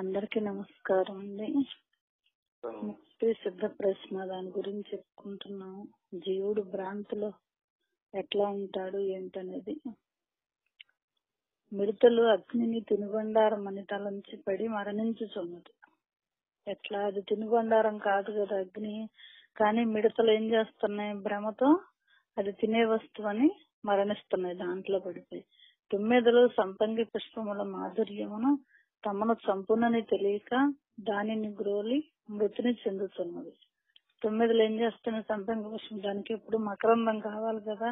అందరికీ నమస్కారం అండి. ముక్తి సిద్ధ ప్రశ్న దాని గురించి చెప్పుకుంటున్నాము. జీవుడు భ్రాంతిలో ఎట్లా ఉంటాడు ఏంటనేది. మిడతలు అగ్నిని తినుబండారం అని తలంచి పడి మరణించుచున్నది. ఎట్లా? అది తినుబండారం కాదు కదా అగ్ని. కానీ మిడతలు ఏం చేస్తున్నాయి? భ్రమతో అది తినే వస్తువని మరణిస్తున్నాయి దాంట్లో పడిపోయి. తుమ్మెదలు సంపంగి పుష్పముల మాధుర్యమును తమను చంపునని తెలియక దానిని గ్రోలి మృతిని చెందుతున్నది. తుమ్మెదలు ఏం చేస్తున్నాయి? సంపంగి పుష్పం, దానికి ఎప్పుడు మకరందం కావాలి కదా.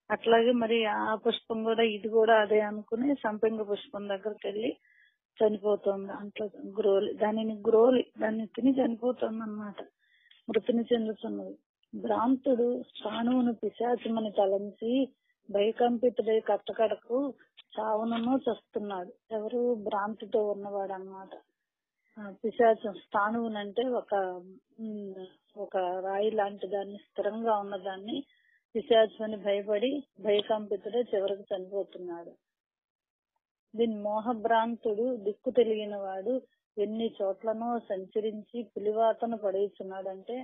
అట్లాగే మరి ఆ పుష్పం కూడా ఇది కూడా అదే అనుకుని సంపంగి పుష్పం దగ్గరికి వెళ్ళి చనిపోతుంది. దాంట్లో దాన్ని తిని చనిపోతుంది అన్నమాట. మృతిని చెందుతున్నది. భ్రాంతుడు స్థానువును పిశాచమని తలంచి భయకంపితుడై కట్టకడకు చావునను చస్తున్నాడు. ఎవరు? భ్రాంతితో ఉన్నవాడు అన్నమాట. పిశాచం స్థానువునంటే ఒక రాయి లాంటి దాన్ని, స్థిరంగా ఉన్నదాన్ని పిశాచమని భయపడి భయకంపితుడై చివరికి చనిపోతున్నాడు. దీని మోహభ్రాంతుడు దిక్కు తెలియని వాడు ఎన్ని చోట్లనో సంచరించి పులివాతను పడేస్తున్నాడు. అంటే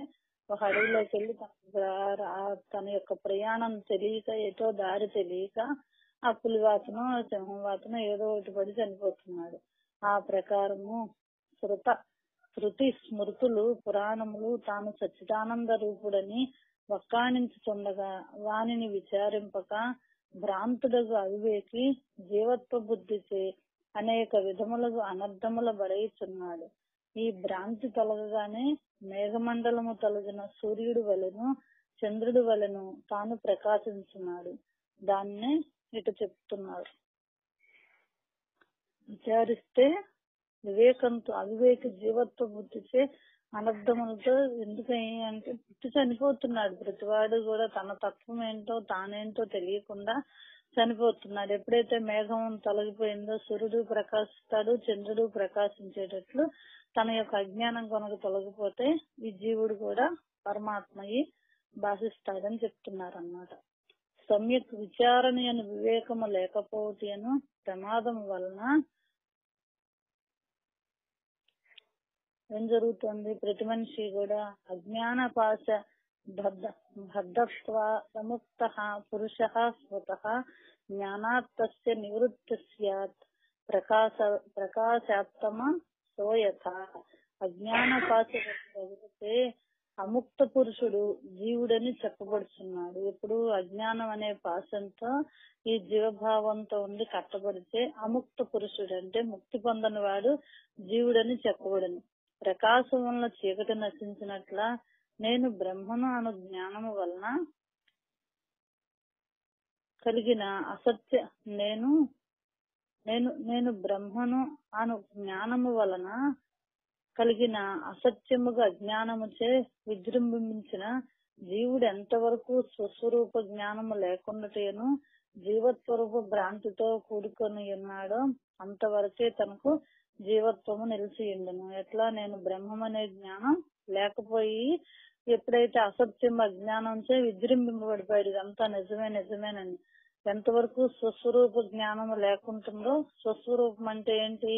ఒక అడవిలోకి వెళ్ళి తన యొక్క ప్రయాణం తెలియక, ఏటో దారి తెలియక ఆ పులివాతను సింహం వాతను ఏదో ఒకటి పడి చనిపోతున్నాడు. ఆ ప్రకారము శృతి స్మృతులు పురాణములు తాను సచ్చిదానంద రూపుడని వక్కాణించుచుండగా వానిని విచారింపక భ్రాంతుడగు అవివేకి జీవత్వ బుద్ధిచే అనేక విధములకు అనర్థముల బడయిచున్నాడు. ఈ భ్రాంతి తొలగగానే మేఘమండలము తొలగిన సూర్యుడు వలెను చంద్రుడు వలెను తాను ప్రకాశించున్నాడు. దాన్నే ఇటు చెప్తున్నారు. విచారిస్తే వివేకంతో అవివేక జీవత్వ బుద్ధిచే అనర్థములతో ఎందుకంటే పుట్టి చనిపోతున్నాడు. ప్రతివాడు కూడా తన తత్వం ఏంటో తానేంటో తెలియకుండా చనిపోతున్నాడు. ఎప్పుడైతే మేఘం తొలగిపోయిందో సూర్యుడు ప్రకాశిస్తాడు, చంద్రుడు ప్రకాశించేటట్లు తన యొక్క అజ్ఞానం కనుక తొలగిపోతే ఈ జీవుడు కూడా పరమాత్మయి భాషిస్తాడని చెప్తున్నారు అన్నమాట. సమ్యక్ విచారణ అని వివేకము లేకపోతేను ప్రమాదం వలన ఏం జరుగుతుంది? ప్రతి మనిషి కూడా అజ్ఞాన పాశ బద్ధత్వ సముక్త పురుష స్వతః జ్ఞానాత్తస్య నివృత్తి స్యాత్ ప్రకాశాత్తమ సోయథ. అజ్ఞాన పాశ వదిలితే అముక్త పురుషుడు జీవుడని చెప్పబడుతున్నాడు. ఇప్పుడు అజ్ఞానం అనే పాశంతో ఈ జీవభావంతో ఉండి కట్టబడితే అముక్త పురుషుడు అంటే ముక్తి పొందని వాడు జీవుడని చెప్పబడింది. ప్రకాశం వలన చీకటి నశించినట్ల నేను బ్రహ్మను అను జ్ఞానము వలన కలిగిన అసత్య నేను బ్రహ్మను అను జ్ఞానము వలన కలిగిన అసత్యముగా అజ్ఞానముచే విజృంభించిన జీవుడు ఎంతవరకు స్వస్వరూప జ్ఞానము లేకుండాటేను జీవస్వరూప భ్రాంతితో కూడుకొని ఉన్నాడో అంతవరకే తనకు జీవత్వము నిలిచి ఉండను. ఎట్లా? నేను బ్రహ్మమనే జ్ఞానం లేకపోయి ఎప్పుడైతే అసత్యం అజ్ఞానంచే విజృంభింపబడిపోయాడు ఇదంతా నిజమేనని ఎంతవరకు స్వస్వరూప జ్ఞానము లేకుంటుందో, స్వస్వరూపం అంటే ఏంటి?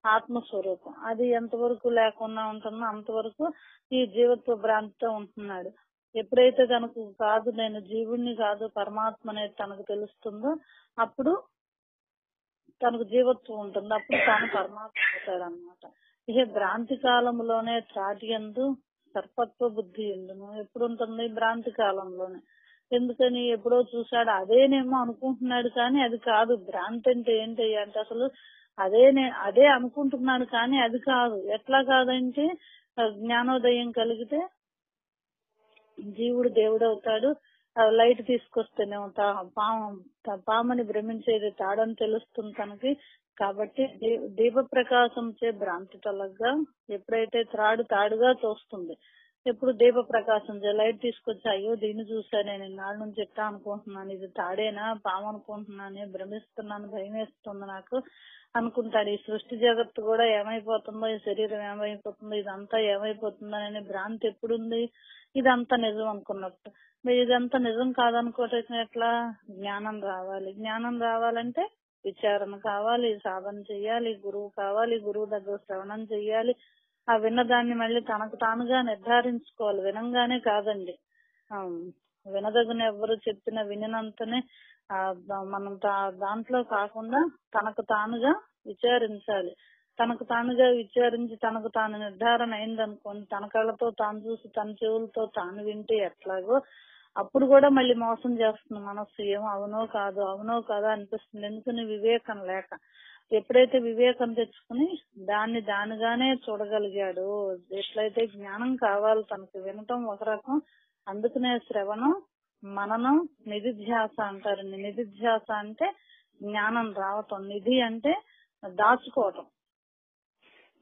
ఆత్మస్వరూపం. అది ఎంతవరకు లేకుండా ఉంటుందో అంతవరకు ఈ జీవత్వ భ్రాంతితో ఉంటున్నాడు. ఎప్పుడైతే తనకు కాదు, నేను జీవుణ్ణి కాదు పరమాత్మ అనేది తనకు తెలుస్తుందో అప్పుడు తనకు జీవత్వం ఉంటుంది. అప్పుడు తాను పరమాత్మ అవుతాడు అన్నమాట. ఇక భ్రాంతి కాలంలోనే త్రాటి యందు సర్పత్వ బుద్ధి ఎందును. ఎప్పుడు ఉంటుంది? భ్రాంతి కాలంలోనే. ఎందుకని? ఎప్పుడో చూశాడు అదేనేమో అనుకుంటున్నాడు కానీ అది కాదు. భ్రాంతి అంటే ఏంటి అంటే అసలు అదే అనుకుంటున్నాడు కానీ అది కాదు. ఎట్లా కాదంటే జ్ఞానోదయం కలిగితే జీవుడు దేవుడు అవుతాడు. లైట్ తీసుకొస్తేనే పామని భ్రమించేది తాడని తెలుస్తుంది తనకి. కాబట్టి దీప ప్రకాశంచే భ్రాంతి తొలగ్గా ఎప్పుడైతే తాడుగా తోస్తుంది, ఎప్పుడు దీప ప్రకాశం లైట్ తీసుకొచ్చి అయ్యో దీన్ని చూసా నేను ఇన్నాళ్ళ నుంచి ఎట్టా అనుకుంటున్నాను, ఇది తాడేనా పాము అనుకుంటున్నాను, భ్రమిస్తున్నాను, భయం వేస్తుంది నాకు అనుకుంటాడు. ఈ సృష్టి జగత్తు కూడా ఏమైపోతుందో, ఈ శరీరం ఏమైపోతుందో, ఇదంతా ఏమైపోతుందో అనే భ్రాంతి ఎప్పుడుంది? ఇదంతా నిజం అనుకున్నప్పుడు. ఇదంతా నిజం కాదనుకోవటం ఎట్లా? జ్ఞానం రావాలి. జ్ఞానం రావాలంటే విచారణ కావాలి, సాధన చెయ్యాలి, గురువు కావాలి, గురువు దగ్గర శ్రవణం చెయ్యాలి. ఆ విన్నదాన్ని మళ్ళీ తనకు తానుగా నిర్ధారించుకోవాలి, వినంగానే కాదండి. వినదగిన ఎవరు చెప్పిన వినినంతనే మనం దాంట్లో కాకుండా తనకు తానుగా విచారించాలి. తనకు తానుగా విచారించి తనకు తాను నిర్ధారణ అయిందనుకోండి, తన కళ్ళతో తాను చూసి తన చెవులతో తాను వింటే ఎట్లాగో అప్పుడు కూడా మళ్ళీ మోసం చేస్తుంది మనస్సు. ఏమో అవునో కాదు, అవునో కాదా అనిపిస్తుంది. ఎందుకని వివేకం లేక. ఎప్పుడైతే వివేకం తెచ్చుకుని దాన్ని దానిగానే చూడగలిగాడు, ఎట్లయితే జ్ఞానం కావాలి తనకు, వినటం ఒక రకం. అందుకనే శ్రవణం, మననం, నిధిధ్యాస అంటారు. నిధిధ్యాస అంటే జ్ఞానం రావటం, నిధి అంటే దాచుకోవటం.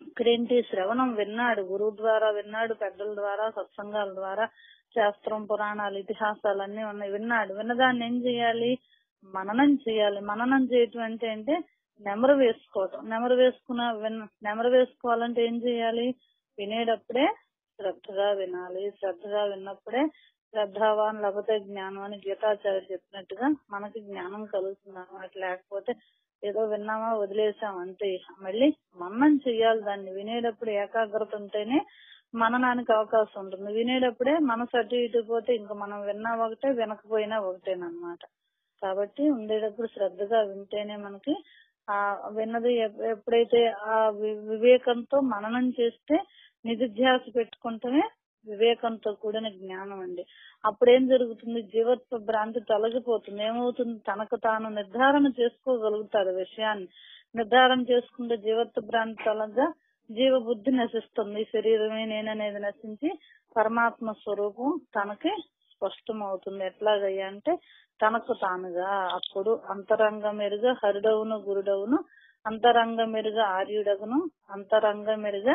ఇక్కడేంటి, శ్రవణం విన్నాడు, గురువు ద్వారా విన్నాడు, పెద్దల ద్వారా, సత్సంగాల ద్వారా, శాస్త్రం, పురాణాలు, ఇతిహాసాలన్నీ ఉన్నాయి, విన్నాడు. విన్నదాన్ని ఏం చేయాలి, మననం చేయాలి. మననం చేయటం అంటే నెమరు వేసుకోవటం. నెమరు వేసుకోవాలంటే ఏం చేయాలి, వినేటప్పుడే శ్రద్ధగా వినాలి. శ్రద్ధగా విన్నప్పుడే శ్రద్ధావాన్ లేకపోతే జ్ఞానం అని గీతాచార్య చెప్పినట్టుగా మనకి జ్ఞానం కలుగుతుంది అన్నమాట. లేకపోతే ఏదో విన్నామా వదిలేసాం అంతే. మళ్ళీ మననం చెయ్యాలి. దాన్ని వినేటప్పుడు ఏకాగ్రత ఉంటేనే మననానికి అవకాశం ఉంటుంది. వినేటప్పుడే మనసు అటు ఇటు పోతే ఇంకా మనం విన్నా ఒకటే, వినకపోయినా ఒకటేనమాట. కాబట్టి ఉండేటప్పుడు శ్రద్ధగా వింటేనే మనకి ఆ విన్నది ఎప్పుడైతే ఆ వివేకంతో మననం చేస్తే, నిధిధ్యాస పెట్టుకుంటేనే వివేకంతో కూడిన జ్ఞానం అండి. అప్పుడేం జరుగుతుంది, జీవత్వ భ్రాంతి తొలగిపోతుంది. ఏమవుతుంది, తనకు తాను నిర్ధారణ చేసుకోగలుగుతాడు. విషయాన్ని నిర్ధారణ చేసుకుంటే జీవత్వ భ్రాంతి తొలగా జీవబుద్ధి నశిస్తుంది. శరీరమే నేననేది నశించి పరమాత్మ స్వరూపం తనకి స్పష్టమవుతుంది. ఎట్లాగయ్యా అంటే తనకు తానుగా. అప్పుడు అంతరంగ మెరుగ హరుడవును గురుడవును, అంతరంగ మెరుగ ఆర్యుడగును, అంతరంగ మెరుగ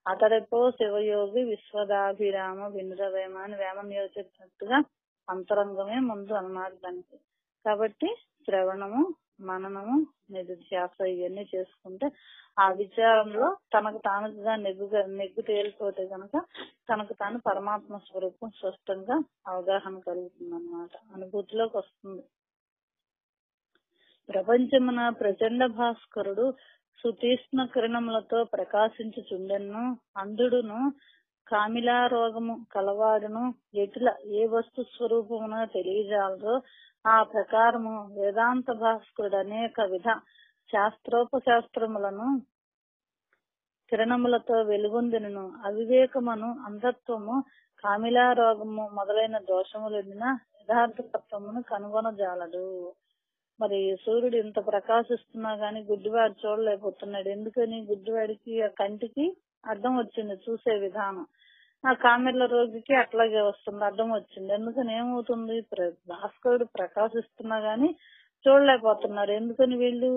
అతడిపో శివయోగి విశ్వదాభిరామ వినురవేమ అని వేమన చెప్పినట్టుగా అంతరంగమే ముందు అన్నమాట దానికి. కాబట్టి శ్రవణము, మననము, నిధిధ్యాస ఇవన్నీ చేసుకుంటే ఆ విచారంలో తనకు తానుగా నెగ్గు తేలిపోతే గనక తనకు తాను పరమాత్మ స్వరూపం స్పష్టంగా అవగాహన కలుగుతుంది అన్నమాట, అనుభూతిలోకి వస్తుంది. ప్రపంచమున ప్రచండ భాస్కరుడు సుతీష్ణ కిరణములతో ప్రకాశించుచుండెను. అంధుడును కామిలా రోగము కలవాడును ఎటుల ఏ వస్తు స్వరూపమున తెలియజాలరో ఆ ప్రకారము వేదాంత భాస్కరుడు అనేక విధ శాస్త్రోపశాస్త్రములను కిరణములతో వెలుగొందినను. అవివేకమును, అంధత్వము, కామిలా రోగము మొదలైన దోషములెందిన యథార్థ తత్వమును కనుగొనజాలడు. మరి సూర్యుడు ఇంత ప్రకాశిస్తున్నా గాని గుడ్డివాడు చూడలేకపోతున్నాడు. ఎందుకని, గుడ్డివాడికి ఆ కంటికి అడ్డం వచ్చింది చూసే విధానం. ఆ కామెర్ల రోగికి అట్లాగే వస్తుంది, అడ్డం వచ్చింది. ఎందుకని ఏమవుతుంది, భాస్కరుడు ప్రకాశిస్తున్నా గాని చూడలేకపోతున్నారు. ఎందుకని, వీళ్ళు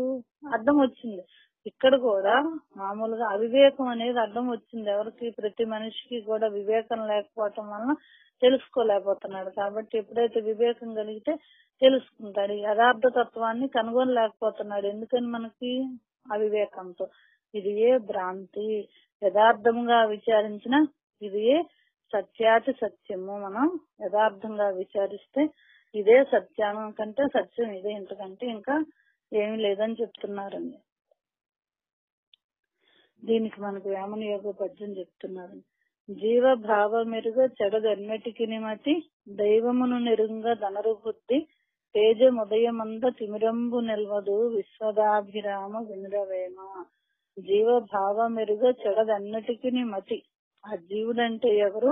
అడ్డం వచ్చింది. ఇక్కడ కూడా మామూలుగా అవివేకం అనేది అడ్డం వచ్చింది. ఎవరికి, ప్రతి మనిషికి కూడా వివేకం లేకపోవటం వలన తెలుసుకోలేకపోతున్నాడు. కాబట్టి ఎప్పుడైతే వివేకం కలిగితే తెలుసుకుంటాడు. యథార్థ తత్వాన్ని కనుగొనలేకపోతున్నాడు. ఎందుకని, మనకి అవివేకంతో. ఇది ఏ భ్రాంతి. యథార్థంగా విచారించిన ఇది ఏ సత్యాతి సత్యము. మనం యథార్థంగా విచారిస్తే ఇదే సత్యానం కంటే సత్యం ఇదే, ఇంతకంటే ఇంకా ఏమి లేదని చెప్తున్నారండి. దీనికి మనకు వేమన యోగ పద్యం చెప్తున్నారు. జీవ భావ మెరుగ చెడదెన్నటికి మతి దైవమును నెరుంగ ధనరు బుద్ధి తేజముదయమంద తిమిరంబు నిల్వదు విశ్వదాభిరామ వినురవేమ. జీవ భావ మెరుగ చెడదన్నటికి మతి. ఆ జీవుడంటే ఎవరు,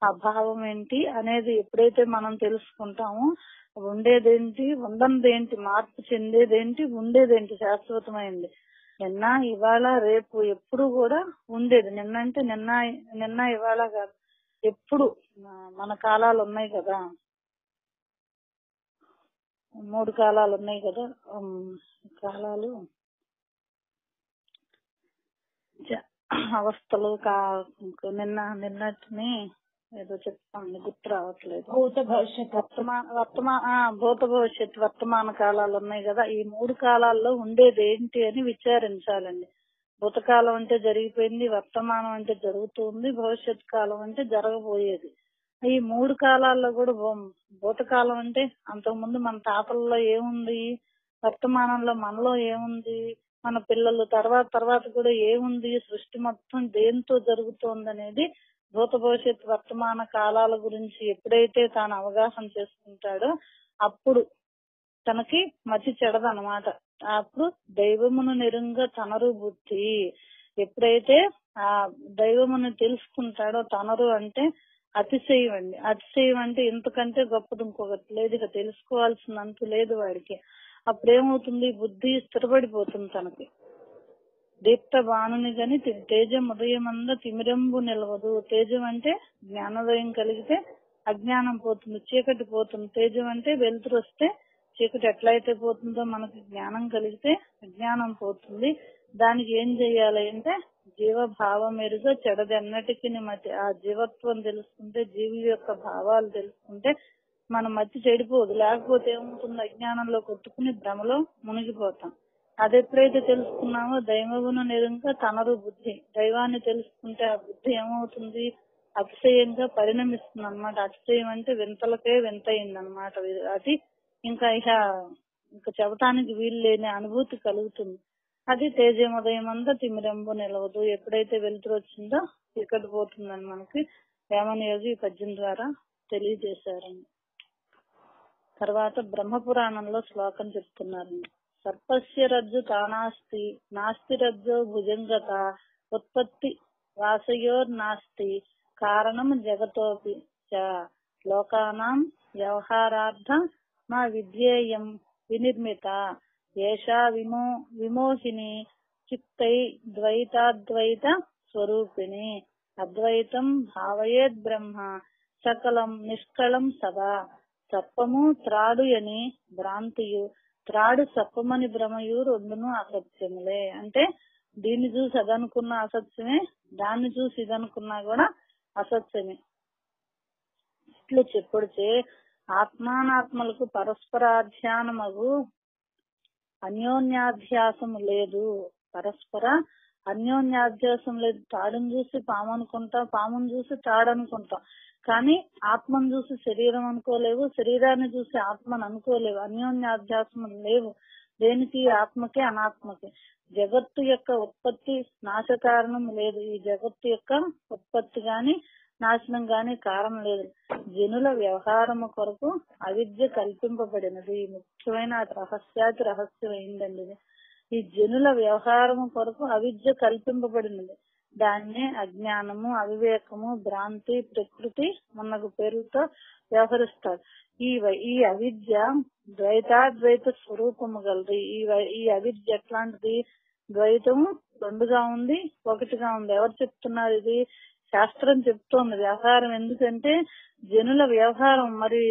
ఆ భావం ఏంటి అనేది ఎప్పుడైతే మనం తెలుసుకుంటామో ఉండేదేంటి, ఉండనిదేంటి, మార్పు చెందేదేంటి, ఉండేదేంటి, శాశ్వతమైంది. నిన్న ఇవాళ రేపు ఎప్పుడు కూడా ఉండేది. నిన్న అంటే నిన్న ఇవాళ కాదు, ఎప్పుడు. మన కాలాలు ఉన్నాయి కదా, 3 కాలాలు ఉన్నాయి కదా. కాలాలు అవస్థలు నిన్నటిని ఏదో చెప్తాను, గుర్తు రావట్లేదు. భూత భవిష్యత్ భూత భవిష్యత్ వర్తమాన కాలాలు ఉన్నాయి కదా. ఈ 3 కాలాల్లో ఉండేది ఏంటి అని విచారించాలండి. భూతకాలం అంటే జరిగిపోయింది, వర్తమానం అంటే జరుగుతుంది, భవిష్యత్ కాలం అంటే జరగబోయేది. ఈ 3 కాలాల్లో కూడా భూతకాలం అంటే అంతకుముందు మన తాతల్లో ఏముంది, వర్తమానంలో మనలో ఏముంది, మన పిల్లలు తర్వాత కూడా ఏముంది, సృష్టి మొత్తం దేంతో జరుగుతోంది అనేది భూత భవిష్యత్ వర్తమాన కాలాల గురించి ఎప్పుడైతే తాను అవగాహన చేసుకుంటాడో అప్పుడు తనకి మతి చెడదనమాట. అప్పుడు దైవమును నెరుంగ తనరు బుద్ధి. ఎప్పుడైతే ఆ దైవమును తెలుసుకుంటాడో, తనరు అంటే అతిశయం అండి. అతిశయం అంటే ఇంతకంటే గొప్పది ఇంకొకటి లేదు, ఇక తెలుసుకోవాల్సినంత లేదు వాడికి. అప్పుడేమవుతుంది, బుద్ధి స్థిరపడిపోతుంది తనకి. దీప్త బాణుని గని తేజం ఉదయమంద తిమిరంబు నిలవదు. తేజం అంటే జ్ఞానోదయం కలిగితే అజ్ఞానం పోతుంది, చీకటి పోతుంది. తేజం అంటే వెలుతురు వస్తే చీకటి ఎట్లయితే పోతుందో మనకి జ్ఞానం కలిగితే అజ్ఞానం పోతుంది. దానికి ఏం చెయ్యాలి అంటే జీవభావం ఎరుగ చెడదెన్నటికి మతి. ఆ జీవత్వం తెలుసుకుంటే, జీవి యొక్క భావాలు తెలుసుకుంటే మన మతి చెడిపోదు. లేకపోతే ఏమవుతుంది, అజ్ఞానంలో కొట్టుకుని భ్రమలో మునిగిపోతాం. అది ఎప్పుడైతే తెలుసుకున్నామో దైవమును నెరుంగ తనరు బుద్ధి. దైవాన్ని తెలుసుకుంటే ఆ బుద్ధి ఏమవుతుంది, అతిశయంగా పరిణమిస్తుంది అనమాట. అతిశయం అంటే వింతలకే వింత అయిందనమాట. అది ఇంకా చెప్పటానికి వీలు లేని అనుభూతి కలుగుతుంది. అది తేజోదయమంద తిమిరంబు నిలవదు. ఎప్పుడైతే వెలుతురు వచ్చిందో ఇక్కడ పోతుందని మనకి వేమన యోగి ఈ పద్యం ద్వారా తెలియజేశారండి. తర్వాత బ్రహ్మపురాణంలో శ్లోకం చెప్తున్నారండి. సర్పస్య రజ్జు తానాస్తి నాస్తి రజ్జో భుజంగత ఉత్పత్తి వాసయోర్నాస్తి కారణం జగతోపి చ లోకానాం వ్యవహారార్థ మా విద్యేయం వినిర్మిత ఏషా విమోహిని చిత్తై ద్వైతాద్వైత స్వరూపిణి అద్వైతం భావయేద్ బ్రహ్మ సకలం నిష్కళం సదా సర్పము త్రాడు అని భ్రాంతియు త్రాడు సర్పమని భ్రమయు రెండును అసత్యములే. అంటే దీన్ని చూసి అదనుకున్న అసత్యమే, దాన్ని చూసి ఇదనుకున్నా కూడా అసత్యమే. ఇట్లు చెప్పుడితే ఆత్మానాత్మలకు పరస్పరాధ్యానమగు అన్యోన్యాధ్యాసము లేదు. పరస్పర అన్యోన్యాధ్యాసం లేదు. తాడును చూసి పాము అనుకుంటాం, పామును చూసి తాడు అనుకుంటాం, కానీ ఆత్మను చూసి శరీరం అనుకోలేవు, శరీరాన్ని చూసి ఆత్మను అనుకోలేవు. అన్యోన్యాధ్యాసం లేవు. దేనికి? ఆత్మకి అనాత్మకి. జగత్తు యొక్క ఉత్పత్తి నాశ కారణం లేదు. ఈ జగత్తు యొక్క ఉత్పత్తి గాని నాశనం గాని కారణం లేదు. జనుల వ్యవహారము కొరకు అవిద్య కల్పింపబడినది. ముఖ్యమైన రహస్యాతి రహస్యం అయిందండి ఇది. ఈ జనుల వ్యవహారము కొరకు అవిద్య కల్పింపబడినది. దాన్నే అజ్ఞానము, అవివేకము, భ్రాంతి, ప్రకృతి మున్నగు పేరుతో వ్యవహరిస్తారు. ఈ అవిద్య ద్వైతాద్వైత స్వరూపము గలది. ఈ అవిద్య ఎట్లాంటిది? ద్వైతము రెండుగా ఉంది, ఒకటిగా ఉంది. ఎవరు చెప్తున్నారు ఇది? శాస్త్రం చెప్తోంది. వ్యవహారం ఎందుకంటే జనుల వ్యవహారం. మరి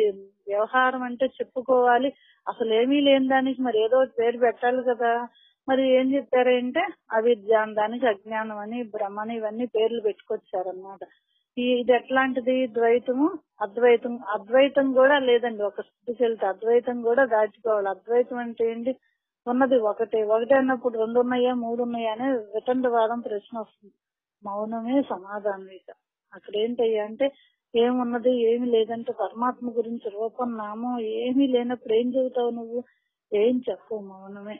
వ్యవహారం అంటే చెప్పుకోవాలి, అసలు ఏమీ లేని దానికి మరి ఏదో పేరు పెట్టాలి కదా. మరి ఏం చెప్పారంటే అవిద్య, దానికి అజ్ఞానం అని, బ్రహ్మని, ఇవన్నీ పేర్లు పెట్టుకొచ్చారనమాట. ఇది ఎట్లాంటిది? ద్వైతము అద్వైతం. అద్వైతం కూడా లేదండి. ఒక స్థితికి వెళ్తే అద్వైతం కూడా దాచుకోవాలి. అద్వైతం అంటే ఏంటి? ఉన్నది ఒకటే. ఒకటే అన్నప్పుడు రెండు ఉన్నాయా, మూడు ఉన్నాయా అనే వితండవాదం ప్రశ్న వస్తుంది. మౌనమే సమాధానం. ఇక అక్కడ ఏంటయ్యా అంటే ఏమున్నది, ఏమి లేదంటే పరమాత్మ గురించి రూపం, నామం ఏమీ లేనప్పుడు ఏం చెబుతావు నువ్వు? ఏం చెప్పు, మౌనమే.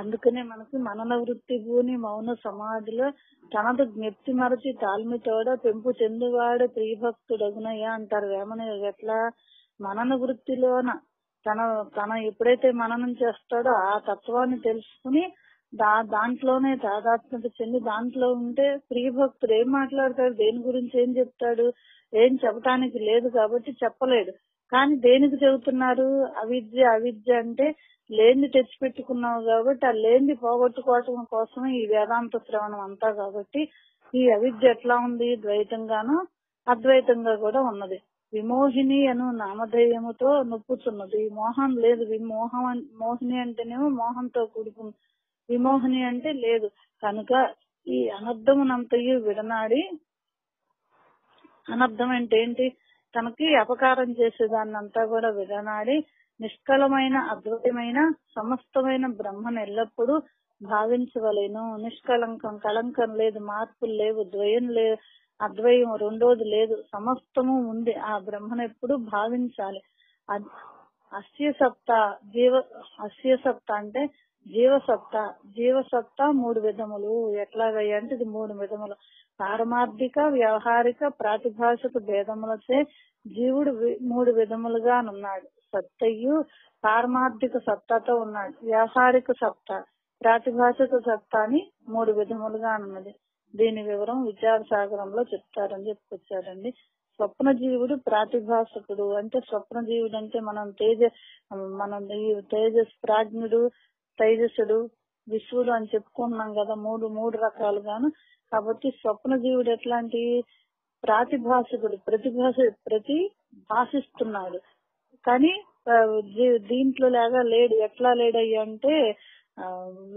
అందుకనే మనకి మనన వృత్తి భూని మౌన సమాధిలో తనదు జ్ఞప్తి మరచి తాల్మితోడ పెంపు చెందువాడు ప్రియభక్తుడగునయ్యా అంటారు వేమన. ఎట్లా? మనన వృత్తిలోన తన ఎప్పుడైతే మననం చేస్తాడో ఆ తత్వాన్ని తెలుసుకుని దాంట్లోనే తాదాత్మ్యత చెంది దాంట్లో ఉంటే ప్రియభక్తుడు ఏం మాట్లాడతాడు, దేని గురించి ఏం చెప్తాడు? ఏం చెప్పటానికి లేదు కాబట్టి చెప్పలేడు. కానీ దేనికి చెబుతున్నారు? అవిద్య అంటే లేనిది తెచ్చిపెట్టుకున్నావు కాబట్టి ఆ లేనిది పోగొట్టుకోవటం కోసమే ఈ వేదాంత శ్రవణం అంతా. కాబట్టి ఈ అవిద్య ఎట్లా ఉంది? ద్వైతంగాను అద్వైతంగా కూడా ఉన్నది. విమోహిని అను నామధేయముతో నొప్పుచున్నది. మోహం లేదు. మోహిని అంటేనేమో మోహంతో కూడుకుంది, విమోహిని అంటే లేదు. కనుక ఈ అనర్థమునంతయు విడనాడి, అనర్థం అంటే ఏంటి? తనకి అపకారం చేసేదాన్నంతా కూడా విడనాడి నిష్కలమైన అద్వైతమైన సమస్తమైన బ్రహ్మను ఎల్లప్పుడూ భావించవలేను. నిష్కలంకం, కళంకం లేదు, మార్పులు లేవు, ద్వయం లేదు, అద్వయం రెండోది లేదు, సమస్తము ఉంది. ఆ బ్రహ్మను ఎప్పుడు భావించాలి. అస్య సత్తా అంటే జీవసత్తా. జీవసత్తా 3 విధములు. ఎట్లాగయ్యా అంటే ఇది 3 విధములు. పారమార్థిక, వ్యవహారిక, ప్రాతిభాషిక భేదములచే జీవుడు 3 విధములుగా ఉన్నాడు. సత్తయ్యు పారమార్థిక సత్తాతో ఉన్నాడు. వ్యవహారిక సత్తా, ప్రాతిభాషిక సత్తా అని 3 విధములుగా ఉన్నది. దీని వివరం విచార సాగరంలో చెప్తారని చెప్పుకొచ్చారండి. స్వప్న జీవుడు ప్రాతిభాషకుడు. అంటే స్వప్న జీవుడు అంటే మనం తేజస్ ప్రాజ్ఞుడు, తైజసుడు, విశ్వడు అని చెప్పుకున్నాం కదా, మూడు రకాలుగాను. కాబట్టి స్వప్న జీవుడు ఎట్లాంటి ప్రాతిభాషకుడు, భాషిస్తున్నాడు. కానీ దీంట్లో లాగా లేడు. ఎట్లా లేడయ్యా అంటే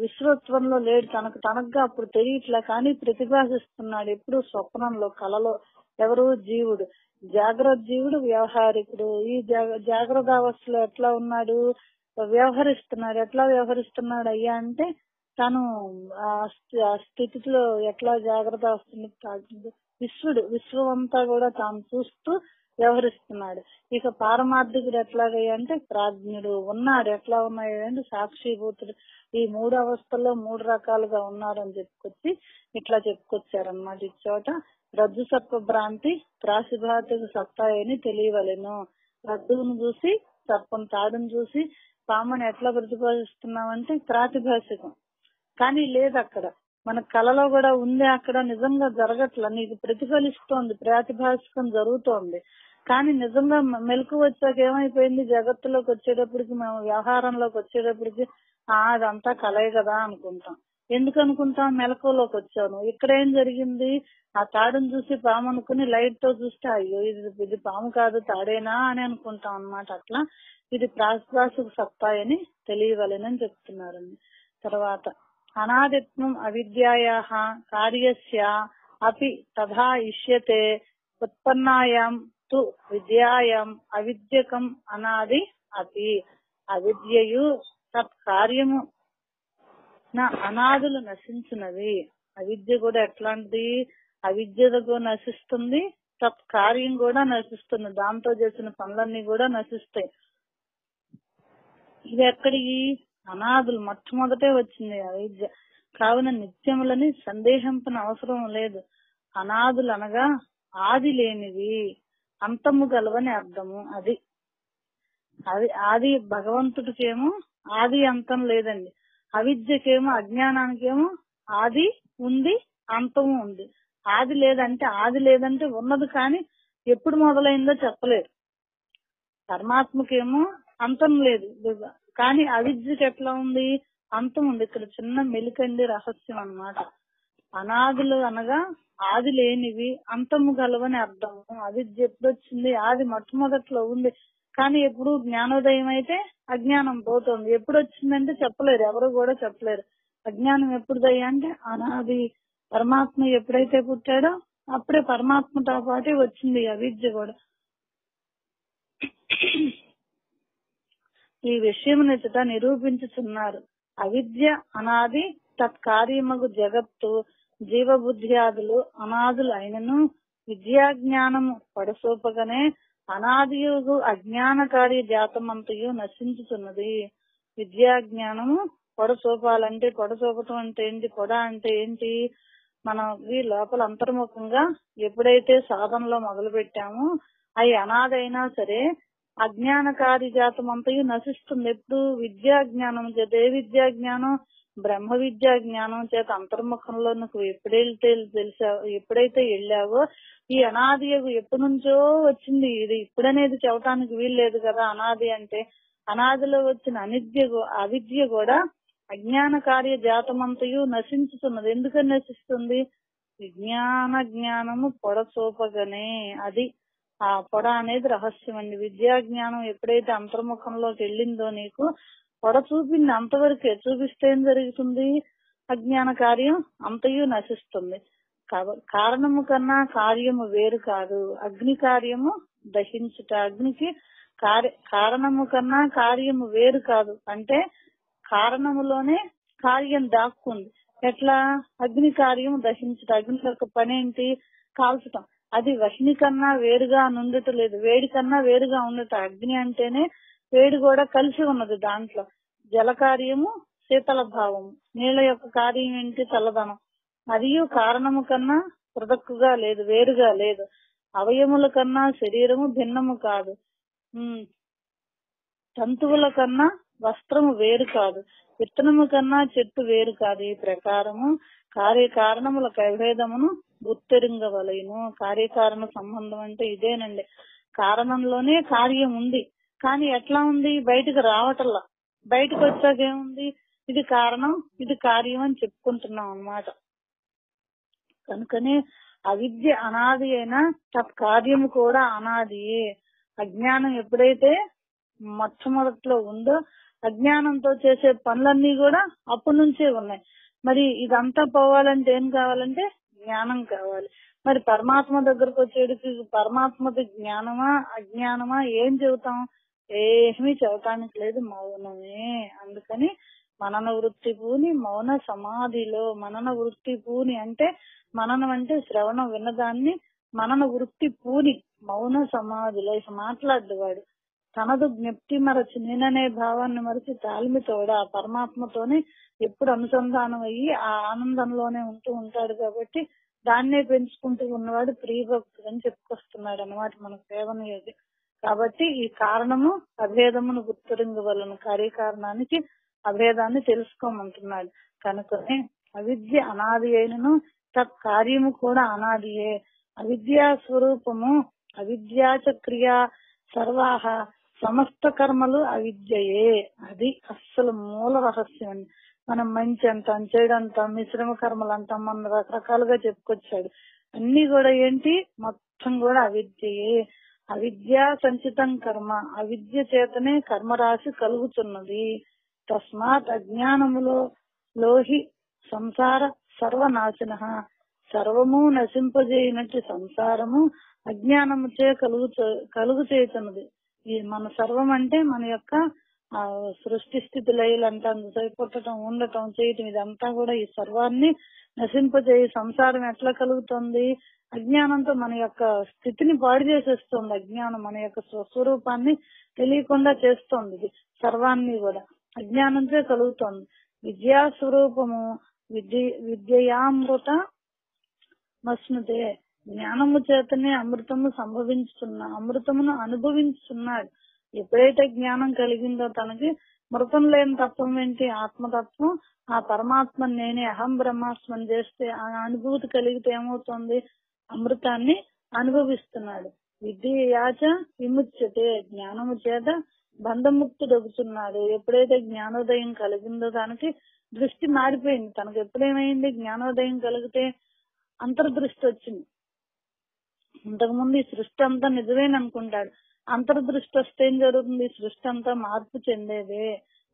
విశ్వత్వంలో లేడు. తనకుగా అప్పుడు తెలియట్లా, కానీ ప్రతిభాషిస్తున్నాడు ఎప్పుడు స్వప్నంలో, కలలో. ఎవరు? జీవుడు. జాగ్రత్త జీవుడు వ్యవహారికుడు. ఈ జాగ్రత్త అవస్థలో ఎట్లా ఉన్నాడు? వ్యవహరిస్తున్నాడు. ఎట్లా వ్యవహరిస్తున్నాడు అయ్యా అంటే తను ఆ స్థితిలో ఎట్లా జాగ్రత్త వస్తుంది. విశ్వం అంతా కూడా తాను చూస్తూ వ్యవహరిస్తున్నాడు. ఇక పారమార్థికుడు ఎట్లాగయ్యా అంటే ప్రాజ్ఞుడు ఉన్నాడు. ఎట్లా ఉన్నాయి అంటే సాక్షిభూతుడు. ఈ 3 అవస్థల్లో 3 రకాలుగా ఉన్నారని ఇట్లా చెప్పుకొచ్చారనమాట. ఈ చోట రజ్జు సర్ప భ్రాంతి ప్రాతిభాషిక సత్తా అని తెలియవలెను. రజ్జును చూసి, సర్పం తాడును చూసి పాముని ఎట్లా ప్రతిపాదిస్తున్నామంటే ప్రాతిభాషికం. కానీ లేదు అక్కడ. మన కళలో కూడా ఉంది, అక్కడ నిజంగా జరగట్లా. నీకు ప్రతిఫలిస్తోంది, ప్రాతిభాషికం జరుగుతోంది. కానీ నిజంగా మెలకు వచ్చాక ఏమైపోయింది? జగత్తులోకి వచ్చేటప్పటికి, మేము వ్యవహారంలోకి వచ్చేటప్పటికి అదంతా కలే కదా అనుకుంటాం. ఎందుకు అనుకుంటాం? మెలకువలోకి వచ్చాను. ఇక్కడ ఏం జరిగింది? ఆ తాడును చూసి పాము అనుకుని లైట్ తో చూస్తే అయ్యో ఇది పాము కాదు తాడేనా అని అనుకుంటాం అన్నమాట. అట్లా ఇది ప్రాతిభాషిక సత్తా అని తెలియవలెనని చెప్తున్నారండి. తర్వాత అనాదిత్వం అవిద్యాయాః కార్యస్య అపి తథా ఇష్యతే ఉత్పన్నాయాం తు విద్యాయాం అవిద్యకం అనాది అపి. అవిద్యయు తత్కార్యము నా అనాదులు నశించినవి. అవిద్య కూడా ఎట్లాంటిది? అవిద్యతో నశిస్తుంది, తత్కార్యం కూడా నశిస్తుంది. దాంతో చేసిన పనులన్నీ కూడా నశిస్తాయి. ఇది ఎక్కడికి? అనాదులు మొట్టమొదటే వచ్చింది అవిద్య. కావున నిత్యములని సందేహింపన అవసరం లేదు. అనాదులు అనగా ఆది లేనివి, అంతము గలవని అర్థము. ఆది భగవంతుడికేమో ఆది అంతం లేదండి. అవిద్యకేమో, అజ్ఞానానికేమో ఆది ఉంది, అంతము ఉంది. ఆది లేదంటే ఉన్నది కానీ ఎప్పుడు మొదలైందో చెప్పలేరు. పరమాత్మకేమో అంతం లేదు, కానీ అవిద్యకి ఎట్లా ఉంది? అంతం ఉంది. ఇక్కడ చిన్న మెలికండి రహస్యం అన్నమాట. అనాదులు అనగా ఆది లేనివి, అంతము గలవని అర్థం. అవిద్య ఎప్పుడు వచ్చింది? ఆది మొట్టమొదట్లో ఉంది, కానీ ఎప్పుడు జ్ఞానోదయం అయితే అజ్ఞానం పోతుంది. ఎప్పుడు వచ్చిందంటే చెప్పలేరు, ఎవరు కూడా చెప్పలేరు. అజ్ఞానం ఎప్పుడుదయ్యా అంటే అనాది. పరమాత్మ ఎప్పుడైతే పుట్టాడో అప్పుడే పరమాత్మతో పాటే వచ్చింది అవిద్య కూడా. ఈ విషయమునిచట నిరూపించుతున్నారు. అవిద్య అనాది, తత్కార్యమగు జగత్తు జీవబుద్ధ్యాదులు అనాదులు అయినను విద్యా జ్ఞానము పడసూపగానే అనాదియుగు అజ్ఞానకార్య జాతమంతయు నశించుతున్నది. విద్యా జ్ఞానము పొడసూపాలంటే, పొడసూపటం అంటే ఏంటి? పొడ అంటే ఏంటి? మనకి లోపల అంతర్ముఖంగా ఎప్పుడైతే సాధనలో మొదలు పెట్టామో అవి అనాదైనా సరే అజ్ఞానకారి జాతం అంతయు నశిస్తుంది. ఎప్పుడు? విద్యా జ్ఞానం చేత. ఏ విద్యా జ్ఞానం? బ్రహ్మ విద్యా జ్ఞానం చేత అంతర్ముఖంలో నువ్వు ఎప్పుడైతే వెళ్ళావో ఈ అనాది ఎప్పటి నుంచో వచ్చింది. ఇది ఇప్పుడనేది చెప్పడానికి వీల్లేదు కదా. అనాది అంటే అనాదిలో వచ్చిన అవిద్య కూడా అజ్ఞాన కార్య జాతమంతయు నశించుతున్నది. ఎందుకని నశిస్తుంది? జ్ఞానము పొడసూపగానే. అది ఆ పొడ అనేది రహస్యం అండి. విద్యా జ్ఞానం ఎప్పుడైతే అంతర్ముఖంలోకి వెళ్ళిందో నీకు పొడ చూపింది, అంతవరకే. చూపిస్తే ఏం జరుగుతుంది? అజ్ఞాన కార్యం అంతయు నశిస్తుంది. కారణము కన్నా కార్యము వేరు కాదు. అగ్ని కార్యము దహించుట. అగ్నికి కారణము కన్నా కార్యము వేరు కాదు. అంటే కారణములోనే కార్యం దాక్కుంది. ఎట్లా? అగ్ని కార్యం దహించుట. అగ్ని యొక్క పని ఏంటి? కాల్చటం. అది వహ్ని కన్నా వేరుగా ఉండటం లేదు, వేడి కన్నా వేరుగా ఉండటం. అగ్ని అంటేనే వేడి కూడా కలిసి ఉన్నది దాంట్లో. జల కార్యము శీతల భావము, నీళ్ళ యొక్క కార్యం ఏంటి చల్లదనం. మరియు కారణము కన్నా పృథక్కుగా లేదు, వేరుగా లేదు. అవయముల కన్నా శరీరము భిన్నము కాదు, తంతువుల కన్నా వస్త్రము వేరు కాదు, విత్తనము కన్నా చెట్టు వేరు కాదు. ఈ ప్రకారము కార్యకారణముల కైభేదమును గుర్తెరింగవలెను. కార్యకారణ సంబంధం అంటే ఇదేనండి. కారణంలోనే కార్యం ఉంది, కానీ ఎట్లా ఉంది బయటకు రావటల్లా. బయటకు వచ్చాక ఏముంది, ఇది కారణం ఇది కార్యం అని చెప్పుకుంటున్నాం అన్నమాట. కనుకనే అవిద్య అనాది అయినా తత్కార్యము కూడా అనాదియే. అజ్ఞానం ఎప్పుడైతే మొట్టమొదట్లో ఉందో అజ్ఞానంతో చేసే పనులన్నీ కూడా అప్పటి నుంచే ఉన్నాయి. మరి ఇదంతా పోవాలంటే ఏం కావాలంటే జ్ఞానం కావాలి. మరి పరమాత్మ దగ్గరకు వచ్చేటికి పరమాత్మది జ్ఞానమా అజ్ఞానమా ఏం చెబుతాం? ఏమీ చెబుతానికి లేదు, మౌనమే. అందుకని మనన వృత్తి పూని మౌన సమాధిలో, మనన వృత్తి పూని అంటే మననం అంటే శ్రవణం విన్నదాన్ని, మనన వృత్తి పూని మౌన సమాధిలో మాట్లాడేవాడు తనదు జ్ఞప్తి మరచి నేననే భావాన్ని మరచి తాళిమితోడ ఆ పరమాత్మతోనే ఎప్పుడు అనుసంధానం అయ్యి ఆ ఆనందంలోనే ఉంటూ ఉంటాడు. కాబట్టి దాన్నే పెంచుకుంటూ ఉన్నవాడు ప్రియభక్తుడు అని చెప్పుకొస్తున్నాడు అన్నమాట మన సేవన యోగి. కాబట్టి ఈ కారణము అభేదమును గుర్తించవలను, కార్యకారణానికి అభేదాన్ని తెలుసుకోమంటున్నాడు. కనుకనే అవిద్య అనాది అయినను తత్కార్యము కూడా అనాదియే. అవిద్యా స్వరూపము అవిద్యాచ క్రియా సర్వాహ, సమస్త కర్మలు అవిద్యయే. అది అస్సలు మూల రహస్యం అండి. మనం మంచి అంటాం, చెడు అంటాం, మిశ్రమ కర్మలు అంటాం, మన రకరకాలుగా చెప్పుకొచ్చాడు. అన్ని కూడా ఏంటి, మొత్తం కూడా అవిద్యయే. అవిద్యా సంచితం కర్మ, అవిద్య చేతనే కర్మరాశి కలుగుతున్నది. తస్మాత్ అజ్ఞానములో లోహి సంసార సర్వనాశన, సర్వము నశింపజేయనట్టు సంసారము అజ్ఞానము చే కలుగు చేతున్నది. ఈ మన సర్వం అంటే మన యొక్క సృష్టి స్థితి లయలు అంటాం, పుట్టడం ఉండటం చేయటం, ఇదంతా కూడా ఈ సర్వాన్ని నశింపజేయి. సంసారం ఎట్లా కలుగుతుంది? అజ్ఞానంతో మన యొక్క స్థితిని పాడు చేసేస్తుంది. అజ్ఞానం మన యొక్క స్వస్వరూపాన్ని తెలియకుండా చేస్తుంది. ఇది సర్వాన్ని కూడా అజ్ఞానంతో కలుగుతుంది. విద్యా స్వరూపము విద్యయామృత మస్నుతే, జ్ఞానము చేతనే అమృతమును అనుభవించుతున్నాడు. ఎప్పుడైతే జ్ఞానం కలిగిందో తనకి మృతం లేని తత్వం ఏంటి, ఆత్మతత్వం, ఆ పరమాత్మ నేనే అహం బ్రహ్మాస్మని చేస్తే ఆ అనుభూతి కలిగితే ఏమవుతుంది, అమృతాన్ని అనుభవిస్తున్నాడు. విద్యాచ విముచ్యతే, జ్ఞానము చేత బంధముక్తుడొగుతున్నాడు. ఎప్పుడైతే జ్ఞానోదయం కలిగిందో దానికి దృష్టి మారిపోయింది. తనకు ఎప్పుడేమైంది, జ్ఞానోదయం కలిగితే అంతర్దృష్టి వచ్చింది. ఇంతకుముందు ఈ సృష్టి అంతా నిజమేననుకుంటాడు. అంతర్దృష్టి వస్తే ఏం జరుగుతుంది, సృష్టి అంతా మార్పు చెందేదే.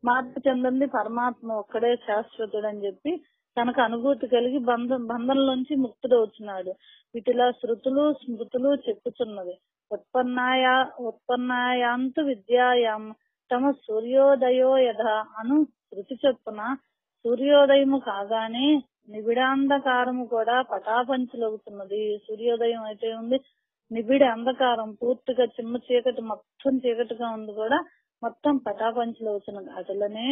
మార్పు చెందింది పరమాత్మ ఒక్కడే శాశ్వతుడు అని చెప్పి తనకు అనుభూతి కలిగి బంధంలోంచి ముక్తుడవుతున్నాడు. వీటిలా శృతులు స్మృతులు చెప్పుచున్నది. ఉత్పన్నాయాంతు విద్యాయాం తమ సూర్యోదయో యథ అను శృతి చొప్పున సూర్యోదయము కాగానే నిబిడాంధకారము కూడా పటాపంచులవుతున్నది. సూర్యోదయం అయితే ఉంది, నిబిడ అంధకారం పూర్తిగా చిమ్మ చీకటి మొత్తం చీకటిగా ఉంది కూడా మొత్తం పటాపంచులవుతున్నది. అట్లనే